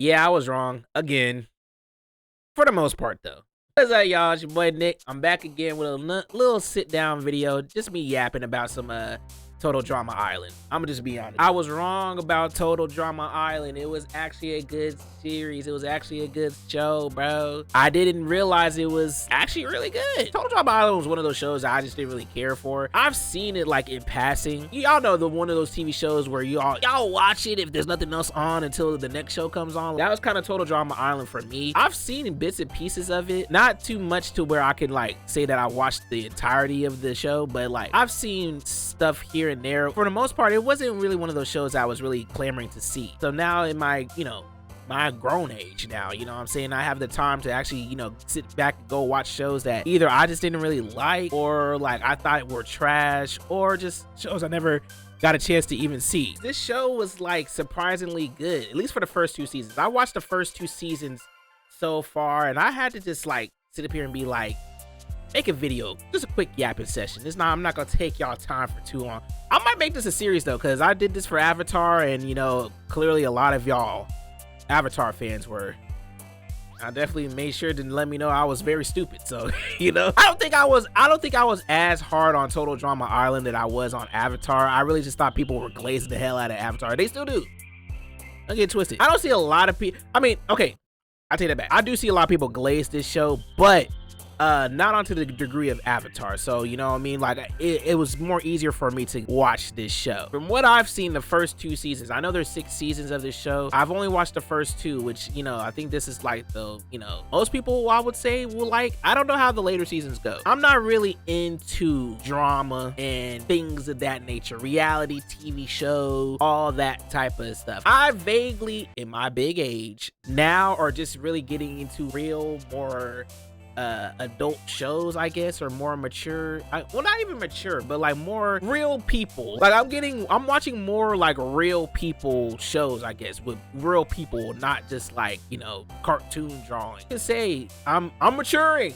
Yeah, I was wrong again. For the most part, though. What's up, y'all? It's your boy Nick. I'm back again with a little sit-down video. Just me yapping about some Total Drama Island. I'm gonna just be honest. I was wrong about Total Drama Island. It was actually a good series. It was actually a good show, bro. I didn't realize it was actually really good. Total Drama Island was one of those shows that I just didn't really care for. I've seen it like in passing. Y'all know one of those TV shows where y'all watch it if there's nothing else on until the next show comes on. That was kind of Total Drama Island for me. I've seen bits and pieces of it, not too much to where I could like say that I watched the entirety of the show, but like I've seen stuff here and there. For the most part, it wasn't really one of those shows I was really clamoring to see. So now in my, my grown age now, you know what I'm saying, I have the time to actually, sit back and go watch shows that either I just didn't really like, or like I thought were trash, or just shows I never got a chance to even see. This show was like surprisingly good, at least for the first 2 seasons. I watched the first 2 seasons so far, and I had to just like sit up here and be like, make a video, just a quick yapping session. I'm not gonna take y'all time for too long. I might make this a series though, because I did this for Avatar, and clearly a lot of y'all Avatar fans were. I definitely made sure to let me know I was very stupid. So I don't think I was as hard on Total Drama Island that I was on Avatar. I really just thought people were glazing the hell out of Avatar. They still do. Don't get twisted. I don't see a lot of people. I mean, okay, I take that back. I do see a lot of people glaze this show, but not onto the degree of Avatar. So you know what I mean, like it was more easier for me to watch this show. From what I've seen, the first 2 seasons, I know there's 6 seasons of this show. I've only watched the first 2, which I think this is like the most people I would say will like. I don't know how the later seasons go. I'm not really into drama and things of that nature, reality TV show, all that type of stuff. I vaguely, in my big age now, are just really getting into real, more adult shows, I guess, or more mature, well, not even mature, but like more real people. Like I'm watching more like real people shows, I guess, with real people, not just like cartoon drawing. I can say I'm maturing.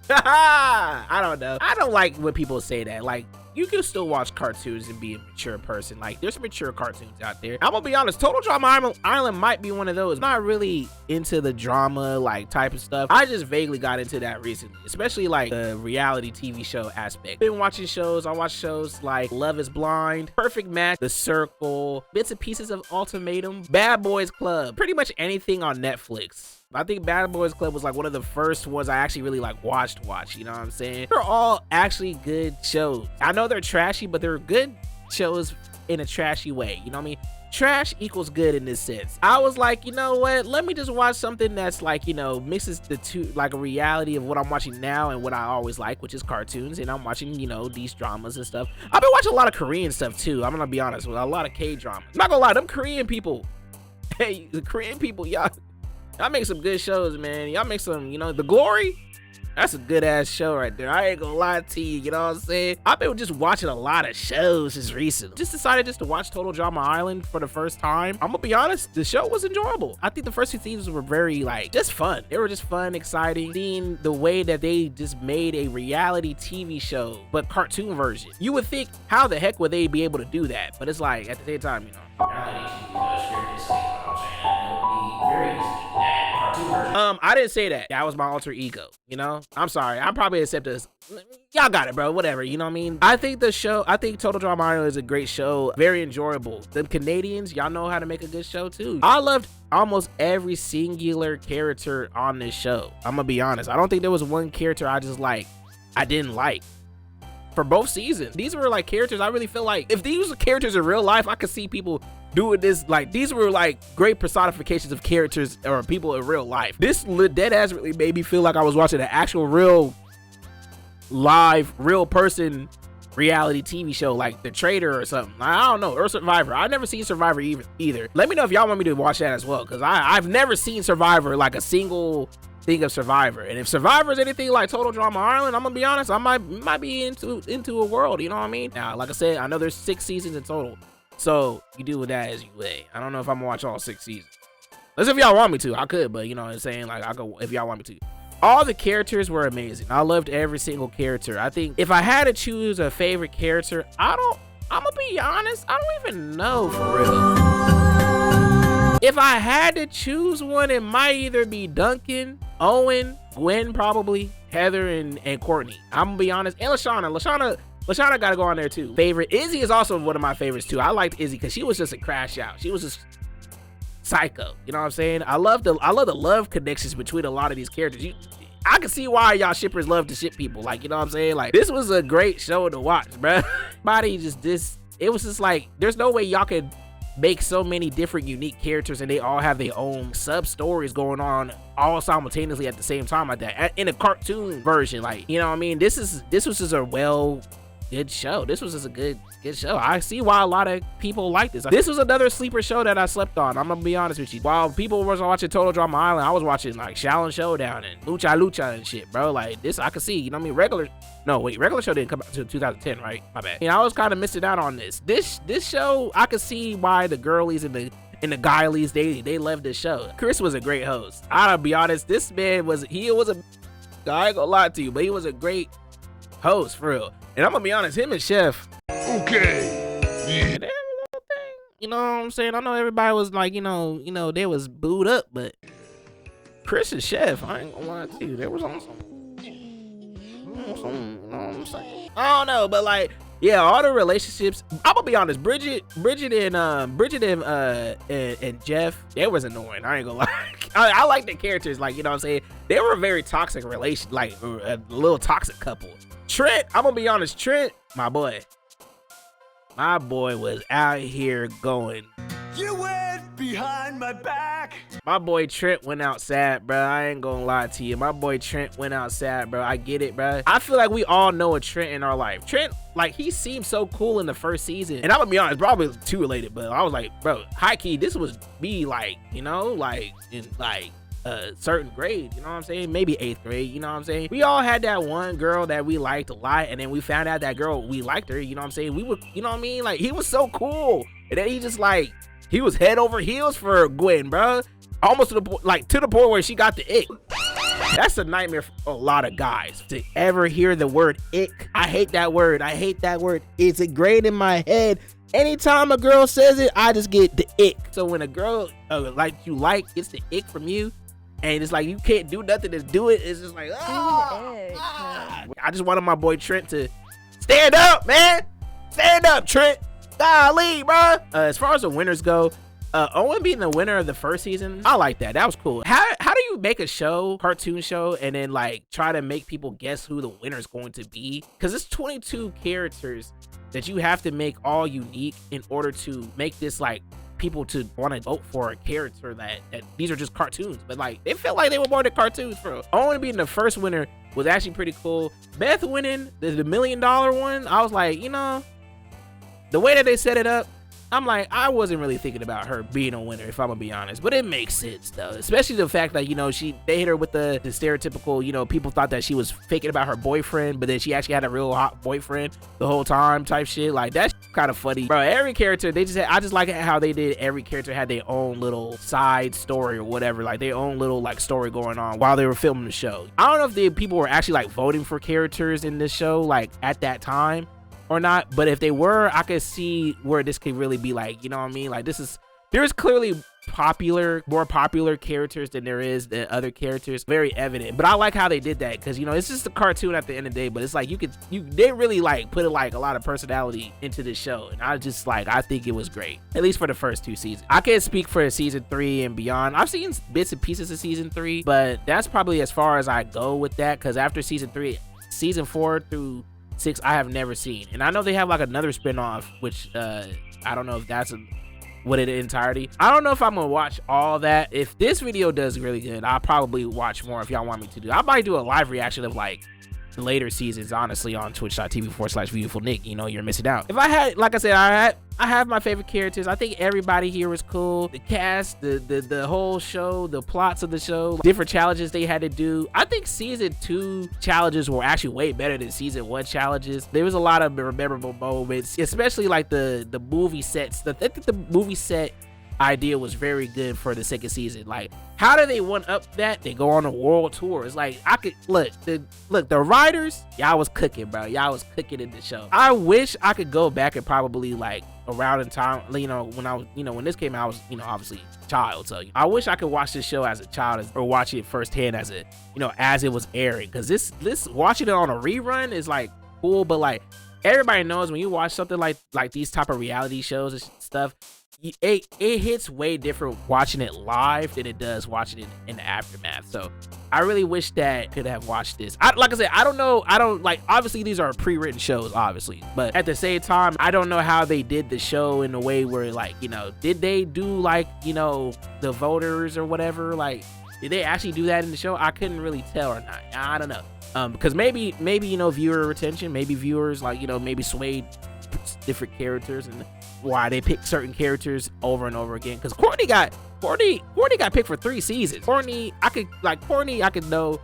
I don't know. I don't like when people say that. Like, you can still watch cartoons and be a mature person. Like, there's mature cartoons out there. I'm gonna be honest, Total Drama Island might be one of those. I'm not really into the drama like type of stuff. I just vaguely got into that recently, especially like the reality TV show aspect. Been watching shows. I watch shows like Love is Blind, Perfect Match, The Circle, bits and pieces of Ultimatum, Bad Boys Club, pretty much anything on Netflix. I think Bad Boys Club was like one of the first ones I actually really like watch, you know what I'm saying? They're all actually good shows. I know they're trashy, but they're good shows in a trashy way, you know what I mean? Trash equals good in this sense. I was like, you know what? Let me just watch something that's like, mixes the two, like a reality of what I'm watching now and what I always like, which is cartoons. And I'm watching, these dramas and stuff. I've been watching a lot of Korean stuff too. I'm gonna be honest, with a lot of K-dramas. I'm not gonna lie, them Korean people, hey, the Korean people, y'all make some good shows, man. Y'all make some, The Glory, that's a good ass show right there. I ain't gonna lie to you, you know what I'm saying? I've been just watching a lot of shows just recently. Just decided to watch Total Drama Island for the first time. I'm gonna be honest, the show was enjoyable. I think the first 2 seasons were very just fun. They were just fun, exciting. Seeing the way that they just made a reality TV show, but cartoon version. You would think, how the heck would they be able to do that? But it's like, at the same time, I didn't say that. That was my alter ego, I'm sorry. I probably accept this. Y'all got it, bro. Whatever, you know what I mean? I think Total Drama Island is a great show. Very enjoyable. The Canadians, y'all know how to make a good show too. I loved almost every singular character on this show. I'm gonna be honest. I don't think there was one character I didn't like. For both seasons, these were like characters I really feel like if these were characters in real life, I could see people doing this. Like, these were like great personifications of characters or people in real life. This dead ass really made me feel like I was watching an actual real live real person reality TV show, like The Trader or something. I don't know, or Survivor. I've never seen Survivor either. Let me know if y'all want me to watch that as well, because I've never seen Survivor, like a single thing of Survivor. And if Survivor is anything like Total Drama Island, I'm gonna be honest, I might be into a world, you know what I mean? Now, like I said, I know there's 6 seasons in total, so you do with that as you may. I don't know if I'm gonna watch all 6 seasons. Unless if y'all want me to, I could, but you know what I'm saying, like, I'll go if y'all want me to. All the characters were amazing. I loved every single character. I think if I had to choose a favorite character, I'm gonna be honest, I don't even know, for real. If I had to choose one, it might either be Duncan, Owen, Gwen probably, Heather, and Courtney. I'm gonna be honest, and Lashana gotta go on there too. Favorite, Izzy is also one of my favorites too. I liked Izzy because she was just a crash out. She was just psycho. You know what I'm saying? I love the love connections between a lot of these characters. I can see why y'all shippers love to ship people. Like, you know what I'm saying? Like, this was a great show to watch, bro. Body just this. It was just like, there's no way y'all could make so many different unique characters and they all have their own sub stories going on all simultaneously at the same time like that in a cartoon version. Like, you know what I mean? This was just a good show. This was just a good show. I see why a lot of people like this. This was another sleeper show that I slept on. I'm gonna be honest with you. While people was watching Total Drama Island, I was watching like Shaolin Showdown and Lucha and shit, bro. Like this, I could see. You know what I mean? Regular show didn't come out until 2010, right? My bad. You know, I was kind of missing out on this. This show, I could see why the girlies and the guilies they loved this show. Chris was a great host. I'll be honest. This man was I ain't gonna lie to you, but he was a great host for real. And I'm gonna be honest, him and Chef. Okay. Yeah. You know what I'm saying? I know everybody was like, you know, they was booed up, but Chris and Chef, I ain't gonna lie to you, there was on some, you know what I'm saying? I don't know, but like, yeah, all the relationships. I'm gonna be honest, Bridget and Jeff, they was annoying. I ain't gonna lie. I like the characters, like, you know what I'm saying? They were a very toxic relation, like a little toxic couple. Trent, I'm gonna be honest, Trent, my boy was out here going. You went behind my back. My boy Trent went out sad, bro. I ain't gonna lie to you. My boy Trent went out sad, bro. I get it, bro. I feel like we all know a Trent in our life. Trent, like, he seemed so cool in the first season. And I'm gonna be honest, probably too related, but I was like, bro, high key, this was me, like, you know, like, in, like, a certain grade, you know what I'm saying? Maybe 8th grade, you know what I'm saying? We all had that one girl that we liked a lot, and then we found out that girl, we liked her, you know what I'm saying? We would, you know what I mean? Like, he was so cool. And then he just, like, he was head over heels for Gwen, bro. Almost to the point where she got the ick. That's a nightmare for a lot of guys to ever hear the word ick. I hate that word. It's ingrained in my head. Anytime a girl says it, I just get the ick. So when a girl gets the ick from you, and it's like you can't do nothing to do it, it's just like, I just wanted my boy Trent to stand up, man. Stand up, Trent. Golly, bro. As far as the winners go, Owen being the winner of the first season, I like that. That was cool. How do you make a cartoon show, and then like try to make people guess who the winner's going to be? Because it's 22 characters that you have to make all unique in order to make this like people to want to vote for a character that these are just cartoons, but like they felt like they were more than cartoons for real. Owen being the first winner was actually pretty cool. Beth winning the $1 million one, I was like, you know, the way that they set it up, I'm like, I wasn't really thinking about her being a winner, if I'm gonna be honest, but it makes sense though, especially the fact that, you know, they hit her with the stereotypical, you know, people thought that she was faking about her boyfriend, but then she actually had a real hot boyfriend the whole time type shit. Like, that's kind of funny, bro. Every character, I just like how they did. Every character had their own little side story or whatever, like their own little like story going on while they were filming the show. I don't know if the people were actually like voting for characters in this show like at that time or not, but if they were, I could see where this could really be like, you know what I mean? Like, there's clearly more popular characters than there is the other characters, very evident. But I like how they did that, because, you know, it's just a cartoon at the end of the day, but it's like they really like put like a lot of personality into this show, and I think it was great, at least for the first 2 seasons. I can't speak for season 3 and beyond. I've seen bits and pieces of season 3, but that's probably as far as I go with that, because after season 3, season 4 through 6 I have never seen, and I know they have like another spinoff, which I don't know if that's what it entirety. I don't know if I'm gonna watch all that. If this video does really good, I'll probably watch more if y'all want me to do. I might do a live reaction of like the later seasons, honestly, on twitch.tv/viewtifulxnick. You know, you're missing out. If I had, like I said, I have my favorite characters. I think everybody here was cool. The cast, the whole show, the plots of the show, different challenges they had to do. I think season 2 challenges were actually way better than season 1 challenges. There was a lot of memorable moments, especially like the movie sets. The movie set idea was very good for the second season. Like, how do they one up that? They go on a world tour. It's like, I could look the writers, y'all was cooking, bro. Y'all was cooking in the show. I wish I could go back and probably like around in time, you know, when I was, you know, when this came out, I was, you know, obviously a child. So I wish I could watch this show as a child or watch it firsthand as a, you know, as it was airing. Cause this watching it on a rerun is like cool, but like everybody knows when you watch something like these type of reality shows and stuff, it hits way different watching it live than it does watching it in the aftermath. So I really wish that I could have watched this. Like I said, I don't know. I don't like, obviously these are pre-written shows, obviously, but at the same time, I don't know how they did the show in a way where, like, you know, did they do like, you know, the voters or whatever? Like, did they actually do that in the show? I couldn't really tell or not. I don't know. Because maybe, you know, viewer retention, maybe viewers, like, you know, maybe swayed different characters and why they pick certain characters over and over again. Because Courtney got picked for 3 seasons. Courtney, I could know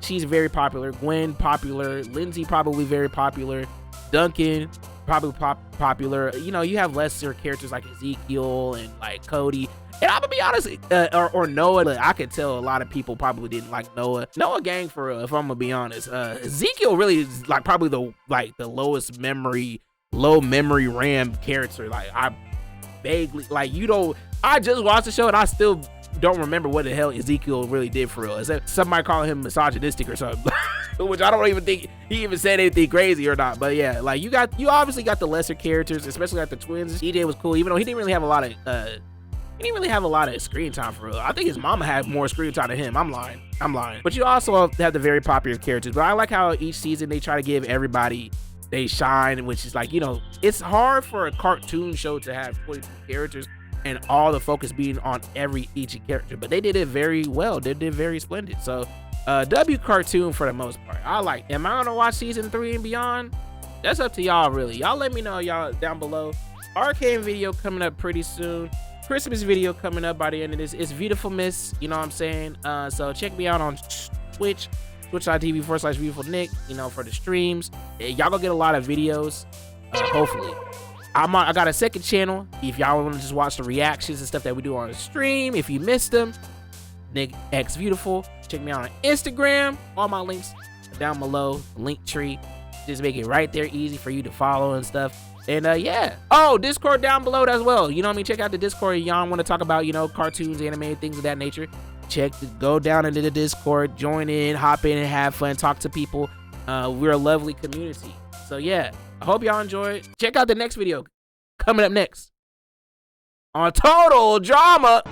she's very popular. Gwen, popular. Lindsay, probably very popular. Duncan, probably popular. You know, you have lesser characters like Ezekiel and like Cody. And I'm gonna be honest, or Noah. Look, I could tell a lot of people probably didn't like Noah. Noah gang for real, if I'm gonna be honest. Ezekiel really is like probably the lowest memory, low memory RAM character. Like, I vaguely, like, you don't, I just watched the show and I still don't remember what the hell Ezekiel really did for real. Is that somebody calling him misogynistic or something? Which I don't even think he even said anything crazy or not. But yeah, like, you obviously got the lesser characters, especially like the twins. DJ was cool, even though he didn't really have a lot of screen time for real. I think his mama had more screen time than him. I'm lying. But you also have the very popular characters. But I like how each season they try to give everybody they shine, which is like, you know, it's hard for a cartoon show to have 22 characters and all the focus being on each character. But they did it very well. They did very splendid. So W cartoon for the most part. I like. Am I gonna watch season 3 and beyond? That's up to y'all, really. Y'all let me know, y'all, down below. Arcane video coming up pretty soon. Christmas video coming up by the end of this. It's Beautiful Miss, you know what I'm saying? So check me out on Twitch, twitch.tv/viewtifulxnick, you know, for the streams. Y'all gonna get a lot of videos, hopefully. I got a second channel if y'all want to just watch the reactions and stuff that we do on the stream. If you missed them, Nick X Beautiful. Check me out on Instagram. All my links are down below. Link tree. Just make it right there easy for you to follow and stuff. And yeah. Oh, Discord down below as well. You know what I mean? Check out the Discord. Y'all want to talk about, you know, cartoons, anime, things of that nature. Go down into the Discord, join in, hop in and have fun, talk to people. We're a lovely community. So yeah, I hope y'all enjoyed. Check out the next video coming up next on Total Drama.